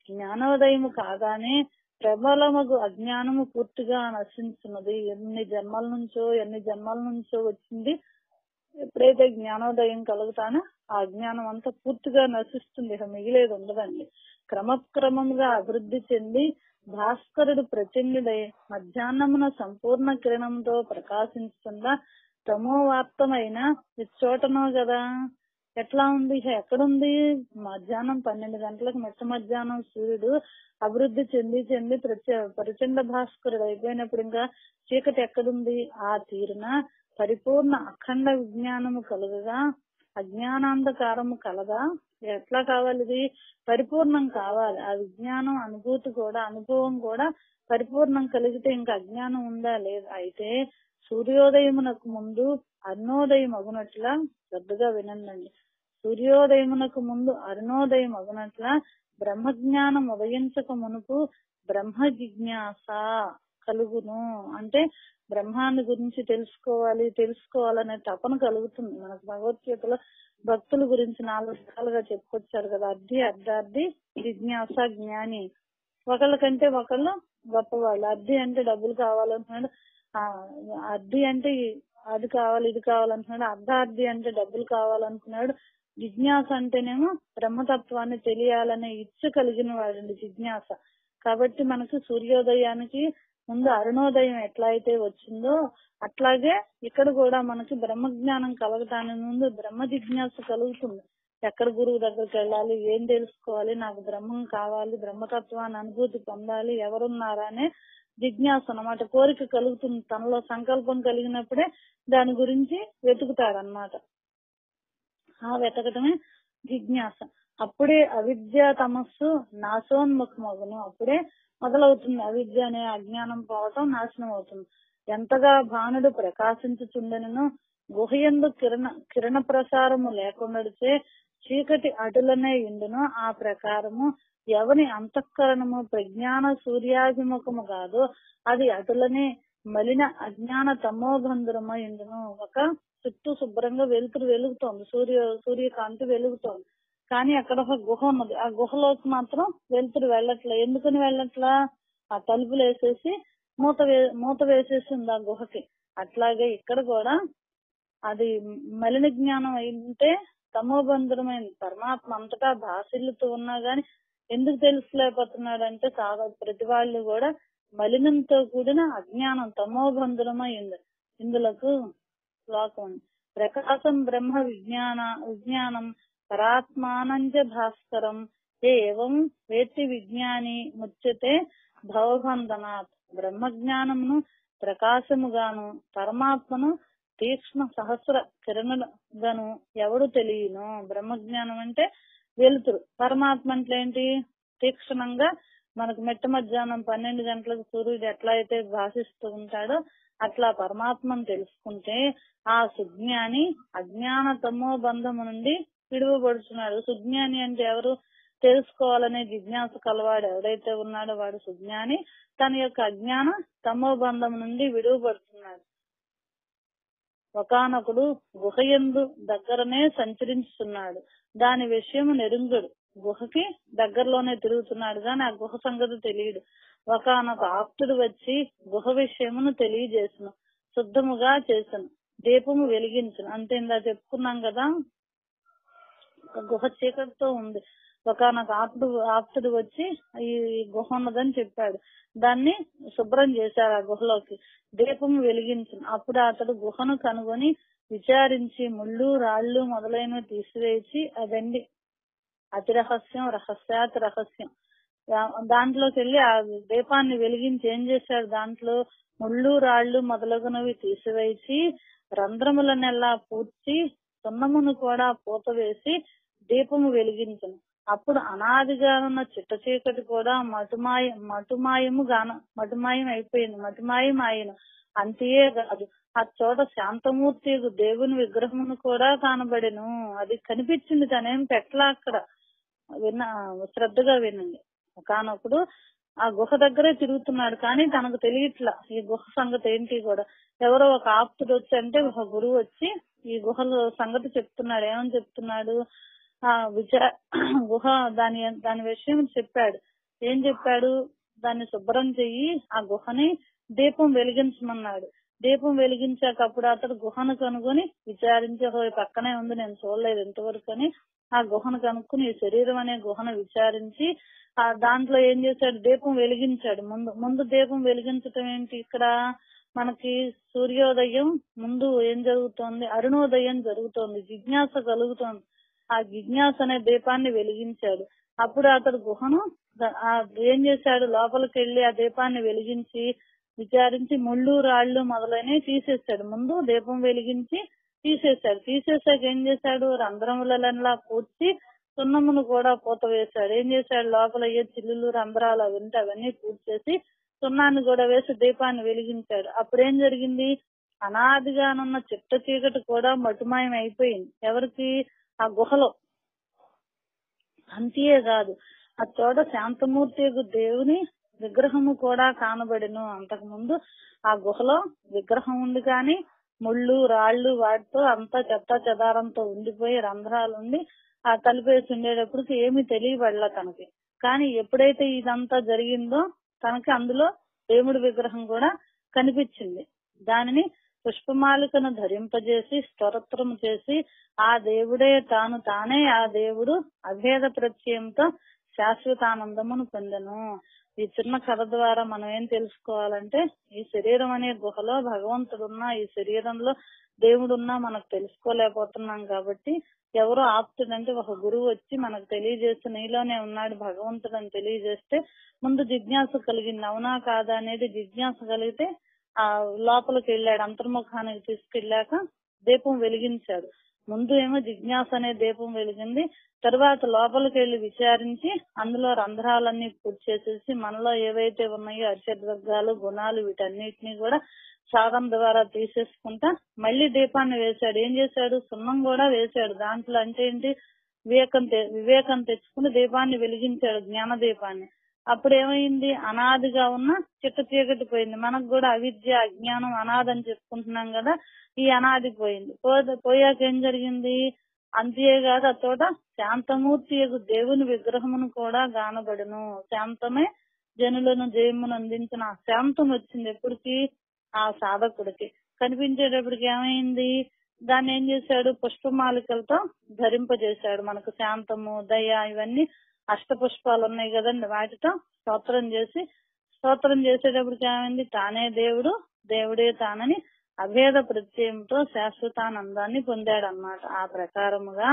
జ్ఞానోదయము కాగానే ప్రబలమగు అజ్ఞానము పూర్తిగా నశించున్నది. ఎన్ని జన్మల నుంచో వచ్చింది. ఎప్పుడైతే జ్ఞానోదయం కలుగుతానో ఆ అజ్ఞానం అంతా పూర్తిగా నశిస్తుంది, ఇక మిగిలేదు ఉండదండి. క్రమక్రమంగా అభివృద్ధి చెంది భాస్కరుడు ప్రచండుడై మధ్యాహ్నమున సంపూర్ణ కిరణంతో ప్రకాశించుతుందా తమోవార్తమైన ఇచ్చోటనో కదా. ఎట్లా ఉంది, ఎక్కడుంది, మధ్యాహ్నం 12 గంటలకు మెట్ట మధ్యాహ్నం సూర్యుడు అభివృద్ధి చెంది ప్రచండ భాస్కరుడు అయిపోయినప్పుడు ఇంకా చీకటి ఎక్కడుంది? ఆ తీరున పరిపూర్ణ అఖండ విజ్ఞానము కలుగగా అజ్ఞానాంధకారము కలగా ఎట్లా కావాలి, ఇది పరిపూర్ణం కావాలి. ఆ విజ్ఞానం అనుభవం కూడా పరిపూర్ణం కలిగితే ఇంకా అజ్ఞానం ఉందా లేదా? అయితే సూర్యోదయమునకు ముందు అరుణోదయం అగునట్లా, శ్రద్ధగా వినండి, సూర్యోదయమునకు ముందు అరుణోదయం అగునట్ల బ్రహ్మజ్ఞానం ఉదయించక మునుపు బ్రహ్మ జిజ్ఞాస కలుగును. అంటే బ్రహ్మాన్ని గురించి తెలుసుకోవాలనే తపన కలుగుతుంది. మనకు భగవద్గీతలో భక్తుల గురించి 4 రకాలుగా చెప్పుకొచ్చారు కదా. అర్థి, అర్ధార్థి, జిజ్ఞాస, జ్ఞాని. ఒకళ్ళకంటే ఒకళ్ళు గొప్పవాళ్ళు. అర్థి అంటే డబ్బులు కావాలంటున్నాడు, అర్థి అంటే అది కావాలి ఇది కావాలంటున్నాడు, అర్ధార్థి అంటే డబ్బులు కావాలనుకున్నాడు, జిజ్ఞాస అంటేనేమో బ్రహ్మతత్వాన్ని తెలియాలనే ఇచ్చ కలిగిన వాడండి జిజ్ఞాస. కాబట్టి మనకు సూర్యోదయానికి ముందు అరుణోదయం ఎట్లా అయితే వచ్చిందో అట్లాగే ఇక్కడ కూడా మనకి బ్రహ్మజ్ఞానం కలగటానికి ముందు బ్రహ్మ జిజ్ఞాస కలుగుతుంది. ఎక్కడ గురువు దగ్గరికి వెళ్ళాలి, ఏం తెలుసుకోవాలి, నాకు బ్రహ్మం కావాలి, బ్రహ్మతత్వాన్ని అనుభూతి పొందాలి, ఎవరున్నారా అనే జిజ్ఞాస అన్నమాట. కోరిక కలుగుతుంది, తనలో సంకల్పం కలిగినప్పుడే దాని గురించి వెతుకుతాడనమాట. ఆ వెతకటమే జిజ్ఞాస. అప్పుడే అవిద్య తమస్సు నాశోన్ముఖమగును. అప్పుడే మొదలవుతుంది అవిద్య అనే అజ్ఞానం పోవటం, నాశనం అవుతుంది. ఎంతగా భానుడు ప్రకాశించుచుండెనను గుహయందు కిరణ ప్రసారము లేకుండాచే చీకటి అటులనే ఇండును. ఆ ప్రకారము ఎవని అంతఃకరణము ప్రజ్ఞాన సూర్యాభిముఖము కాదో అది అటులనే మలిన అజ్ఞాన తమోబంధురమై ఇండును. ఒక చుట్టూ శుభ్రంగా వెలుగుతోంది, సూర్యకాంతి వెలుగుతోంది, కానీ అక్కడ ఒక గుహ ఉన్నది. ఆ గుహలోకి మాత్రం వెలుతురు వెళ్ళట్లా. ఎందుకని వెళ్ళట్లా? ఆ తలుపులు వేసేసి మూత వేసేసి ఉంది ఆ గుహకి. అట్లాగే ఇక్కడ కూడా అది మలిన జ్ఞానం అయితే తమోబంధురమైన పరమాత్మ అంతటా భాషిల్లుతూ ఉన్నా గాని ఎందుకు తెలుసుకోలేకపోతున్నాడంటే ప్రతి వాళ్ళు కూడా మలినంతో కూడిన అజ్ఞానం తమోబంధురమైంది. ఇందులకు శ్లోకం ప్రకాశం బ్రహ్మ విజ్ఞానం పరాత్మానంజ భాస్కరం ఏవం వేత్తి విజ్ఞాని ముచ్యతే భవబంధనాత్. బ్రహ్మజ్ఞానమును ప్రకాశముగాను పరమాత్మను తీక్ష్ణ సహస్ర కిరణులుగాను ఎవడు తెలియను. బ్రహ్మజ్ఞానం అంటే వెలుతురు, పరమాత్మ అంటే ఏంటి? తీక్షణంగా మనకు మెట్ట మధ్యాహ్నం 12 గంటలకు సూర్యుడు ఎట్లా అయితే భాషిస్తూ ఉంటాడో అట్లా పరమాత్మను తెలుసుకుంటే ఆ సుజ్ఞాని అజ్ఞాన తమో బంధము నుండి విడువబడుతున్నాడు. సుజ్ఞాని అంటే ఎవరు? తెలుసుకోవాలనే జిజ్ఞాస కలవాడు ఎవడైతే ఉన్నాడో వాడు సుజ్ఞాని. తన యొక్క అజ్ఞాన తమో బంధం నుండి విడువబడుతున్నాడు. ఒకానొకడు గుహయందు దగ్గరనే సంచరించుతున్నాడు, దాని విషయము నెరుంగడు. గుహకి దగ్గరలోనే తిరుగుతున్నాడు గాని ఆ గుహ సంగతి తెలియడు. ఒకానొక ఆప్తుడు వచ్చి గుహ విషయమును తెలియజేసును, శుద్ధముగా చేసను, దీపము వెలిగించును. అంతే ఇందా చెప్పుకున్నాం కదా, గుహ చీకటితో ఉంది. ఒకనొక ఆప్తుడు వచ్చి ఈ గుహ ఉన్నదని చెప్పాడు. దాన్ని శుభ్రం చేశారు. ఆ గుహలోకి దీపం వెలిగించిన అప్పుడు అతడు గుహను కనుగొని విచారించి ముళ్ళు రాళ్లు మొదలైనవి తీసివేసి అదండి అతి రహస్యం, రహస్యాత్ రహస్యం. దాంట్లోకి వెళ్ళి ఆ దీపాన్ని వెలిగించి ఏం చేశాడు? దాంట్లో ముళ్ళు రాళ్లు మొదలగునవి తీసివేసి రంధ్రములనెల్లా పూడ్చి సున్నమును కూడా పూత వేసి దీపము వెలిగించను. అప్పుడు అనాదిగా ఉన్న చిట్ట చీకటి కూడా మటుమాయం అయిపోయింది, మటుమాయం ఆయన. అంతే కాదు, ఆ చోట శాంతమూర్తి దేవుని విగ్రహమును కూడా కానబడెను. అది కనిపించింది, తనేం పెట్టలా అక్కడ. శ్రద్ధగా వినండి. ఒకనొకడు ఆ గుహ దగ్గరే తిరుగుతున్నాడు, కానీ తనకు తెలియట్లా ఈ గుహ సంగతి ఏంటి కూడా. ఎవరో ఒక ఆప్తుడు వచ్చి, అంటే ఒక గురువు వచ్చి ఈ గుహలో సంగతి చెప్తున్నాడు. ఏమని చెప్తున్నాడు? గుహ దాని విషయం చెప్పాడు. ఏం చెప్పాడు? దాన్ని శుభ్రం చెయ్యి, ఆ గుహని దీపం వెలిగించమన్నాడు. దీపం వెలిగించాక అప్పుడు అతడు గుహను కనుగొని విచారించి, పక్కనే ఉంది, నేను చూడలేదు ఇంతవరకు అని ఆ గుహను కనుక్కుని ఈ శరీరం అనే గుహను విచారించి ఆ దాంట్లో ఏం చేశాడు? దీపం వెలిగించాడు. ముందు దీపం వెలిగించటం ఏంటి? ఇక్కడ మనకి సూర్యోదయం ముందు ఏం జరుగుతోంది? అరుణోదయం జరుగుతోంది, జిజ్ఞాస కలుగుతోంది. ఆ జిజ్ఞాస అనే దీపాన్ని వెలిగించాడు. అప్పుడు అతడు గుహను ఏం చేశాడు? లోపలికి వెళ్లి ఆ దీపాన్ని వెలిగించి విచారించి ముళ్ళు రాళ్లు మొదలైనవి తీసేశాడు. ముందు దీపం వెలిగించి తీసేశాడు. తీసేసాక ఏం చేశాడు? రంధ్రములలా పూడ్చి సున్నమును కూడా పూత వేశాడు. ఏం చేశాడు? లోపల అయ్యే చిల్లులు రంధ్రాలు అవి ఉంటే అవన్నీ పూడ్చేసి సున్నాన్ని కూడా వేసి దీపాన్ని వెలిగించాడు. అప్పుడేం జరిగింది? అనాదిగానున్న చిట్ట చీకటి కూడా మటుమాయం అయిపోయింది. ఎవరికి? ఆ గుహలో. అంతే కాదు, ఆ చోట శాంతమూర్తి దేవుని విగ్రహము కూడా కానబడిను. అంతకు ముందు ఆ గుహలో విగ్రహం ఉంది, కానీ ముళ్ళు రాళ్ళు వాటితో అంతా చెత్త చెదారంతో ఉండిపోయి రంధ్రాలుండి ఆ తలుపేసి ఉండేటప్పటికి ఏమీ తెలియబడలా తనకి. కానీ ఎప్పుడైతే ఇదంతా జరిగిందో తనకి అందులో దేవుడి విగ్రహం కూడా కనిపించింది. దానిని పుష్పమాలికను ధరింపజేసి స్తోత్రము చేసి ఆ దేవుడే తానే ఆ దేవుడు అభేద ప్రత్యయంతో శాశ్వతానందమును పొందెను. ఈ చిన్న కథ ద్వారా మనం ఏం తెలుసుకోవాలంటే, ఈ శరీరం అనే గుహలో భగవంతుడున్నా, ఈ శరీరంలో దేవుడున్నా మనకు తెలుసుకోలేకపోతున్నాం కాబట్టి ఎవరో ఆప్తుడంటే ఒక గురువు వచ్చి మనకు తెలియజేస్తే నీలోనే ఉన్నాడు భగవంతుడు అని తెలియజేస్తే ముందు జిజ్ఞాస కలిగింది. అవునా కాదా అనేది జిజ్ఞాస కలిగితే ఆ లోపలికి వెళ్ళాడు. అంతర్ముఖానికి తీసుకెళ్లాక దీపం వెలిగించాడు. ముందు ఏమో జిజ్ఞాస అనే దీపం వెలిగింది. తర్వాత లోపలికి వెళ్లి విచారించి అందులో రంధ్రాలన్నీ పూర్తి చేసేసి మనలో ఏవైతే ఉన్నాయో అర్చద్వర్గాలు గుణాలు వీటన్నిటిని కూడా సాధన ద్వారా తీసేసుకుంటా మళ్ళీ దీపాన్ని వేశాడు. ఏం చేశాడు? సున్నం కూడా వేశాడు దాంట్లో. అంటే ఏంటి? వివేకం తెచ్చుకుని దీపాన్ని వెలిగించాడు, జ్ఞాన దీపాన్ని. అప్పుడు ఏమైంది? అనాదిగా ఉన్న చిట్ట చీకటి పోయింది. మనకు కూడా అవిద్య అజ్ఞానం అనాది అని చెప్పుకుంటున్నాం కదా, ఈ అనాది పోయింది. పోయాక ఏం జరిగింది? అంతేకాదు అతోట శాంతమూర్తి దేవుని విగ్రహమును కూడా గానబడును. శాంతమే జనులను జయమును అందించిన శాంతం వచ్చింది. ఎప్పటికి? ఆ సాధకుడికి. కనిపించేటప్పటికి ఏమైంది? దాన్ని ఏం చేశాడు? పుష్పమాలికలతో ధరింపజేశాడు. మనకు శాంతము దయ ఇవన్నీ అష్టపుష్పాలు ఉన్నాయి కదండి, వాటితో స్తోత్రం చేసేటప్పటికి ఏమైంది? తానే దేవుడు, దేవుడే తానని అభేద ప్రత్యయంతో శాశ్వతానందాన్ని పొందాడు అన్నమాట. ఆ ప్రకారముగా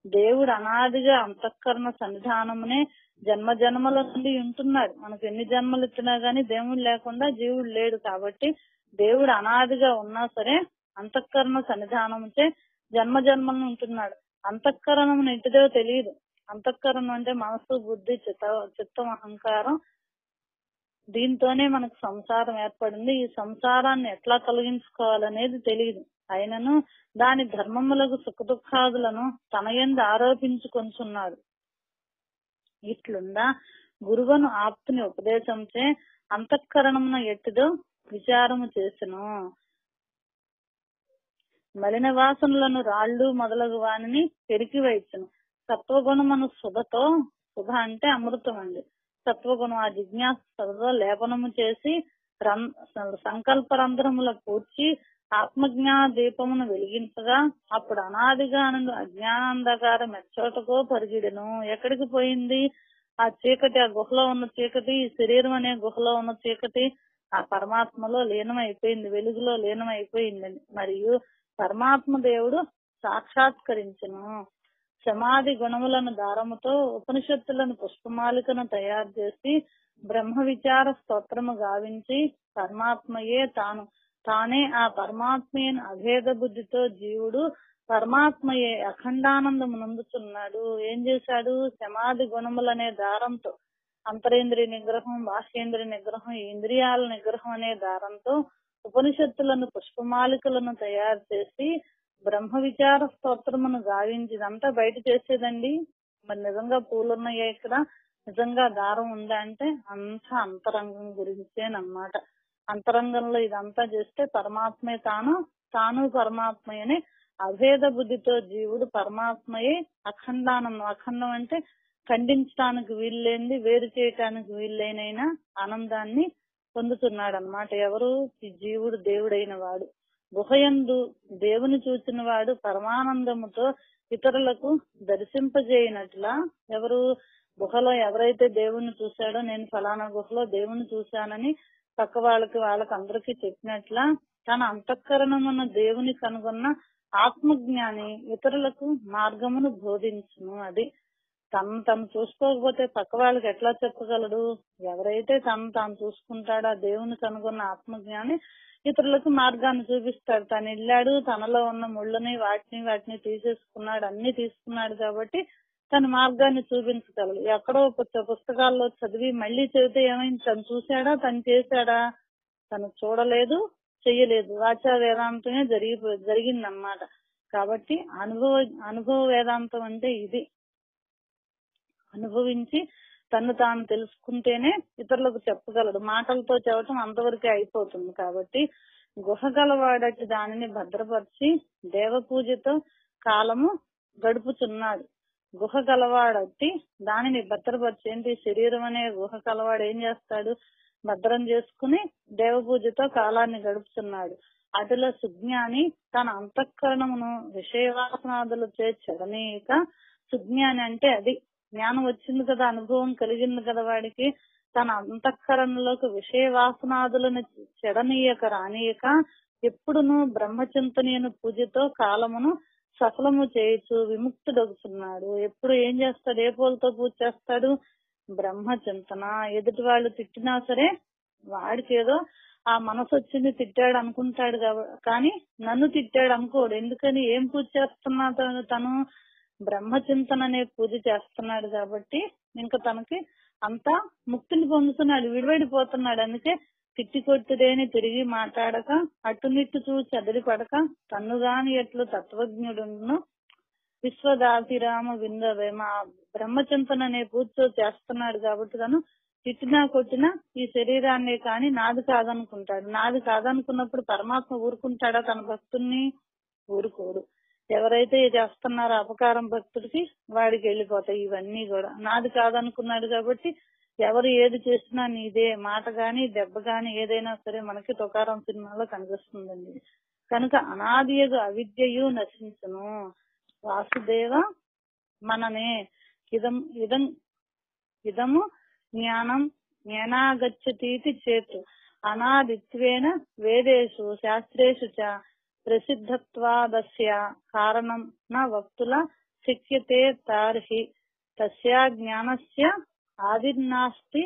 దేవుడు అనాదిగా అంతఃకరణ సన్నిధానమునే జన్మ జన్మల నుండి ఉంటున్నాడు. మనకు ఎన్ని జన్మలు ఇచ్చినా గానీ దేవుడు లేకుండా జీవుడు లేడు. కాబట్టి దేవుడు అనాదిగా ఉన్నా సరే అంతఃకరణ సన్నిధానముచే జన్మ జన్మలను ఉంటున్నాడు. అంతఃకరణం ఇంటిదో తెలియదు. అంతఃకరణం అంటే మనసు, బుద్ధి, చిత్తం, అహంకారం. దీంతోనే మనకు సంసారం ఏర్పడింది. ఈ సంసారాన్ని ఎట్లా తొలగించుకోవాలనేది తెలియదు. అయినను దాని ధర్మములకు సుఖదుఖాదులను తన యందు ఆరోపించుకొంచున్నాడు. ఇట్లుందా గురువును ఆప్తుని ఉపదేశంచే అంతఃకరణమున ఎట్టిదో విచారము చేసెను. మలిన వాసనలను రాళ్లు మొదలగు వానిని పెరికి వైచును. సత్వగుణమును సుధ అంటే అమృతం అండి. సత్వగుణం ఆ జిజ్ఞాసతో లేపనము చేసి సంకల్ప రంధ్రముల పూడ్చి ఆత్మజ్ఞాన దీపమును వెలిగించగా అప్పుడు అనాదిగా అజ్ఞానాంధకారం ఎచ్చోటకో పరిగిడెను. ఎక్కడికి పోయింది? ఆ చీకటి, ఆ గుహలో ఉన్న చీకటి, ఈ శరీరం అనే గుహలో ఉన్న చీకటి ఆ పరమాత్మలో లీనమైపోయింది, వెలుగులో లీనమైపోయిందని. మరియు పరమాత్మ దేవుడు సాక్షాత్కరించును. సమాధి గుణములను దారముతో ఉపనిషత్తులను పుష్పమాలికను తయారు చేసి బ్రహ్మ విచార స్తోత్రము గావించి పరమాత్మయే తానే ఆ పరమాత్మయైన అభేద బుద్ధితో జీవుడు పరమాత్మయే అఖండానందము నందుతున్నాడు. ఏం చేశాడు? సమాధి గుణములనే దారంతో అంతరేంద్రియ నిగ్రహం, బాహ్యేంద్రియ నిగ్రహం, ఇంద్రియాల నిగ్రహం అనే దారంతో ఉపనిషత్తులను పుష్పమాలికలను తయారు చేసి బ్రహ్మ విచార స్తోత్రమును గావించిదంతా బయట చేసేదండి. మరి నిజంగా పూలున్నాయా ఇక్కడ? నిజంగా దారం ఉందా అంటే అంతా అంతరంగం గురించేనమాట. అంతరంగంలో ఇదంతా చేస్తే పరమాత్మే తాను పరమాత్మయని అభేద బుద్ధితో జీవుడు పరమాత్మయే అఖండానందం. అఖండం అంటే ఖండించడానికి వీల్లేంది, వేరు చేయటానికి వీల్లేనైన ఆనందాన్ని పొందుతున్నాడు అన్నమాట. ఎవరు? ఈ జీవుడు దేవుడైన వాడు. గుహయందు దేవుని చూచిన వాడు పరమానందముతో ఇతరులకు దర్శింపజేయనట్లా. ఎవరు? గుహలో ఎవరైతే దేవుణ్ణి చూశాడో, నేను ఫలానా గుహలో దేవుణ్ణి చూశానని పక్క వాళ్ళకి అందరికీ చెప్పినట్లా తన అంతఃకరణమున్న దేవుని కనుగొన్న ఆత్మజ్ఞాని ఇతరులకు మార్గమును బోధించును. అది తను చూసుకోకపోతే పక్క వాళ్ళకి ఎట్లా చెప్పగలడు? ఎవరైతే తాను చూసుకుంటాడో ఆ దేవుని కనుగొన్న ఆత్మజ్ఞాని ఇతరులకు మార్గాన్ని చూపిస్తాడు. తను వెళ్ళాడు, తనలో ఉన్న ముళ్ళని వాటిని తీసేసుకున్నాడు, అన్ని తీసుకున్నాడు కాబట్టి తన మార్గాన్ని చూపించగలడు. ఎక్కడో పుస్తకాల్లో చదివి మళ్ళీ చదివితే ఏమైంది? తను చూశాడా? తను చేశాడా? తను చూడలేదు, చెయ్యలేదు. వాచా వేదాంతమే జరిగిందన్నమాట. కాబట్టి అనుభవ వేదాంతం అంటే ఇది. అనుభవించి తాను తెలుసుకుంటేనే ఇతరులకు చెప్పగలడు. మాటలతో చెప్పడం అంతవరకే అయిపోతుంది. కాబట్టి గుహ గలవాడటి దానిని భద్రపరిచి దేవపూజతో కాలము గడుపుతున్నాడు. గుహ గలవాడట్టి దానిని భద్రపరిచి, ఏంటి శరీరం అనే గుహ గలవాడు ఏం చేస్తాడు, భద్రం చేసుకుని దేవపూజతో కాలాన్ని గడుపుతున్నాడు. అటులో సుజ్ఞాని తన అంతఃకరణమును విషయవాసనాదులచే చెడనీయక, సుజ్ఞాని అంటే అది జ్ఞానం వచ్చింది కదా, అనుభవం కలిగింది కదా వాడికి, తన అంతఃకరణలోకి విషయ వాసనాదులను చెడనీయక రానీయక ఎప్పుడును బ్రహ్మచింతనీయను పూజతో కాలమును సఫలము చేయొచ్చు విముక్తుడవుతున్నాడు. ఎప్పుడు ఏం చేస్తాడు, ఏ పూలతో పూజ చేస్తాడు, బ్రహ్మచింతన. ఎదుటి వాళ్ళు తిట్టినా సరే వాడికి ఏదో ఆ మనసు వచ్చింది తిట్టాడు అనుకుంటాడు కానీ నన్ను తిట్టాడు అనుకోడు. ఎందుకని, ఏం పూజ చేస్తున్నాడు తను, బ్రహ్మచింతన అనే పూజ చేస్తున్నాడు కాబట్టి ఇంకా తనకి అంతా ముక్తిని పొందుతున్నాడు, విడివడిపోతున్నాడు. అందుకే తిట్టి కొట్టుదేని తిరిగి మాట్లాడక, అటునిట్టు చూచి అదిరి పడక, తన్నుగాని ఎట్లు తత్వజ్ఞుడును విశ్వదాభిరామ విందవేమ. బ్రహ్మచింతన అనే పూజతో చేస్తున్నాడు కాబట్టి తను తిట్టినా కొట్టినా ఈ శరీరాన్నే కాని నాది కాదనుకుంటాడు. నాది కాదనుకున్నప్పుడు పరమాత్మ ఊరుకుంటాడా తన భక్తుల్ని? ఊరుకోడు. ఎవరైతే చేస్తున్నారో అపకారం భక్తుడికి వాడికి వెళ్ళిపోతాయి ఇవన్నీ కూడా. నాది కాదనుకున్నాడు కాబట్టి ఎవరు ఏది చేసినా నీదే, మాట గాని దెబ్బ గాని ఏదైనా సరే మనకి తుకారం సినిమాలో కనిపిస్తుందండి. కనుక అనాదియగు అవిద్యయు నశించును. వాసుదేవ మననే ఇదము జ్ఞానం జ్ఞానాగచ్చతీతి చేతు అనాదిత్వేన వేదేషు శాస్త్రేషు చ ప్రసిద్ధత్వాదస్య కారణం న వక్తుల శక్యతే తార్హి తస్యా జ్ఞానస్య ఆదిర్నాస్తి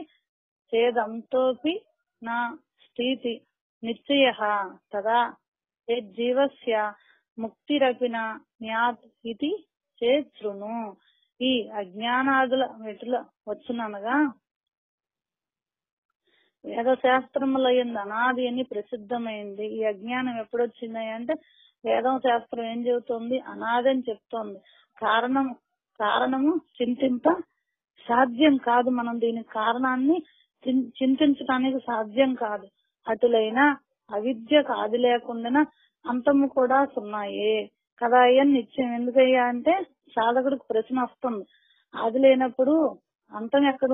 చేదంతోపి నా స్థితి నిశ్చయః తదా యజ్జీవస్య ముక్తిరపి న్యాత్ ఇది చేతృను. ఈ అజ్ఞానాదుల మెటుల వచ్చుననగా వేదశాస్త్రముల యందు అనాది అని ప్రసిద్ధమైంది. ఈ అజ్ఞానం ఎప్పుడొచ్చింది అంటే వేదం శాస్త్రం ఏం చెబుతోంది, అనాది అని చెప్తోంది. కారణము చింతింప సాధ్యం కాదు. మనం దీని కారణాన్ని చింతించడానికి సాధ్యం కాదు. అటులైన అవిద్యకు ఆది లేకుండా అంతము కూడా సున్నాయే కదా అయ్యని నిత్యం. ఎందుకయ్యా అంటే సాధకుడికి ప్రశ్న వస్తుంది, ఆది లేనప్పుడు అంతం ఎక్కడ